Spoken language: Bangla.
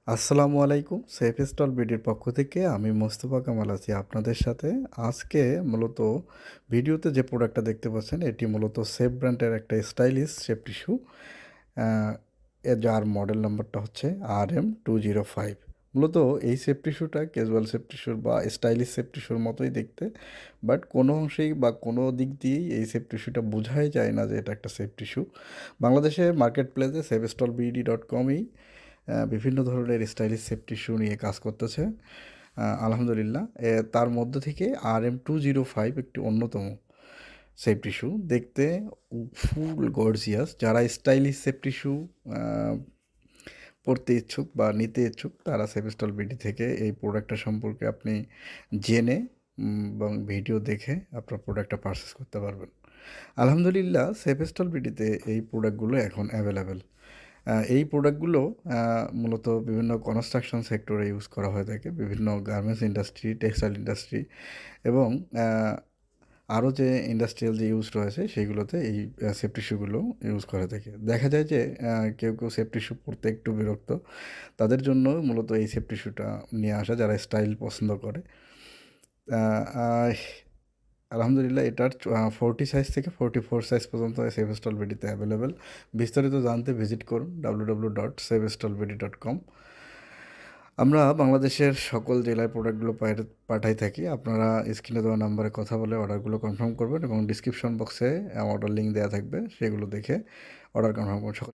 আসসালামু আলাইকুম। সেফ স্টল বিডির পক্ষ থেকে আমি মোস্তফা কামাল আছি আপনাদের সাথে। আজকে মূলত ভিডিওতে যে প্রোডাক্টটা দেখতে পাচ্ছেন এটি মূলত সেফ ব্র্যান্ডের একটা স্টাইলিশ সেফটি শু। আ যার মডেল নাম্বারটা হচ্ছে RM205। মূলত এই সেফটি শুটা ক্যাজুয়াল সেফটি শু বা স্টাইলিশ সেফটি শুর মতোই দেখতে। বাট কোনো অংশেই বা কোনো দিক দিয়েই এই সেফটি শুটা বোঝাই যায় না যে এটা একটা সেফটি শু। বাংলাদেশের মার্কেট প্লেসে safestallbd.com-ই বিভিন্ন ধরনের স্টাইলিশ সেফটি শু নিয়ে কাজ করতেছে। আলহামদুলিল্লাহ। তার মধ্য থেকে RM205 একটি অন্যতম সেফটি শু। দেখতে ফুল গর্জিয়াস। যারা স্টাইলিশ সেফটি শু আ পড়তে ইচ্ছুক বা নিতে ইচ্ছুক তারা সেফস্টল বিডি থেকে এই প্রোডাক্টটা সম্পর্কে আপনি জেনে এবং ভিডিও দেখে আপনার প্রোডাক্টটা পারচেজ করতে পারবেন। আলহামদুলিল্লাহ সেফস্টল বিডিতে এই প্রোডাক্টগুলো এখন অ্যাভেলেবেল। এই প্রোডাক্টগুলো মূলত বিভিন্ন কনস্ট্রাকশন সেক্টরে ইউজ করা হয়ে থাকে। বিভিন্ন গার্মেন্টস ইন্ডাস্ট্রি, টেক্সটাইল ইন্ডাস্ট্রি এবং আরও যে ইন্ডাস্ট্রিয়াল যে ইউজ রয়েছে সেগুলোতে এই সেফটি শুগুলো ইউজ করে থাকে। দেখা যায় যে কেউ সেফটি শু পরতে একটু বিরক্ত। তাদের জন্য মূলত এই সেফটি শুটা নিয়ে আসা যারা স্টাইল পছন্দ করে। আ আহ আলহামদুলিল্লাহ এটার 40 সাইজ থেকে 44 সাইজ পর্যন্ত সেফস্টল বিডিতে অ্যাভেলেবেল। বিস্তারিত জানতে ভিজিট করুন www.safestallbd.com। আমরা বাংলাদেশের সকল জেলায় প্রোডাক্টগুলো পাঠাই থাকি। আপনারা স্ক্রিনে দেওয়া নাম্বারে কথা বলে অর্ডারগুলো কনফার্ম করবেন এবং ডিসক্রিপশন বক্সে অর্ডার লিঙ্ক দেওয়া থাকবে। সেগুলো দেখে অর্ডার কনফার্ম করুন।